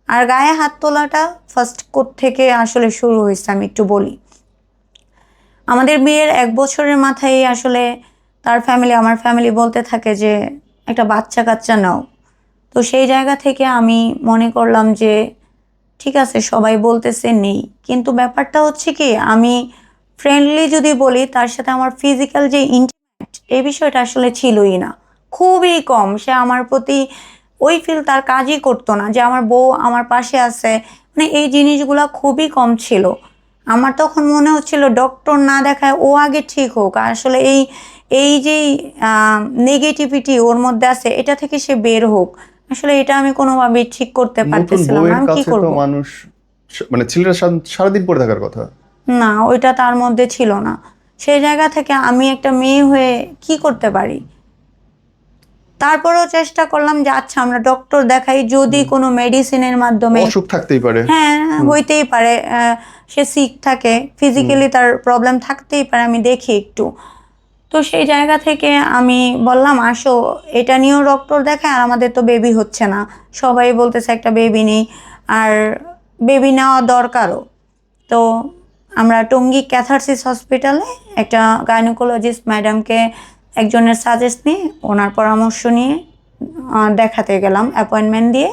আর গায়ে হাত তোলাটা ফার্স্ট থেকে আসলে শুরু হয়েছে আমি একটু বলি। আমাদের বিয়ের 1 বছরের মাথায় আসলে তার ফ্যামিলি, আমার ফ্যামিলি বলতে থাকে যে একটা বাচ্চা কাচ্চা নাও। তো সেই জায়গা থেকে আমি মনে করলাম যে ঠিক আছে, সবাই বলতেছে নেই, কিন্তু ব্যাপারটা হচ্ছে কি, আমি ফ্রেন্ডলি যদি বলি, তার সাথে আমার ফিজিক্যাল যে ইন্টিমেট এই বিষয়টা আসলে ছিলই না, খুবই কম। সে আমার প্রতি ওই ফিল তার কাজই করতো না যে আমার বউ আমার পাশে আছে, মানে এই জিনিসগুলা খুবই কম ছিল। আমার তখন মনে হচ্ছিল ডক্টর না দেখায় ও আগে ঠিক হোক, আর আসলে এই এই যে নেগেটিভিটি ওর মধ্যে আছে এটা থেকে সে বের হোক। আসলে এটা আমি কোনোভাবেই ঠিক করতে নতুন পারতেছিলাম না, বউয়ের আমি কি কাছে তো করব। মানুষ মানে ছেলেরা সারাদিন পরে থাকার কথা। না, ওইটা তার মধ্যে ছিল না। সেই জায়গা থেকে আমি একটা মেয়ে হয়ে কি করতে পারি। তারপরেও চেষ্টা করলাম যে আচ্ছা আমরা ডক্টর দেখাই, যদি কোনো মেডিসিনের মাধ্যমে। অসুখ থাকতেই পারে। হ্যাঁ, হইতেই পারে, সে সিক থাকে, ফিজিক্যালি তার প্রবলেম থাকতেই পারে, আমি দেখি একটু। তো সেই জায়গা থেকে আমি বললাম আসো, এটা নিয়েও ডক্টর দেখায়, আর আমাদের তো বেবি হচ্ছে না, সবাই বলতেছে একটা বেবি নেই, আর বেবি নেওয়া দরকারও। তো আমরা টঙ্গী ক্যাথারসিস হসপিটালে একটা গাইনোকোলজিস্ট ম্যাডামকে একজনের সাজেস্ট নিয়ে, ওনার পরামর্শ নিয়ে দেখাতে গেলাম অ্যাপয়েন্টমেন্ট দিয়ে।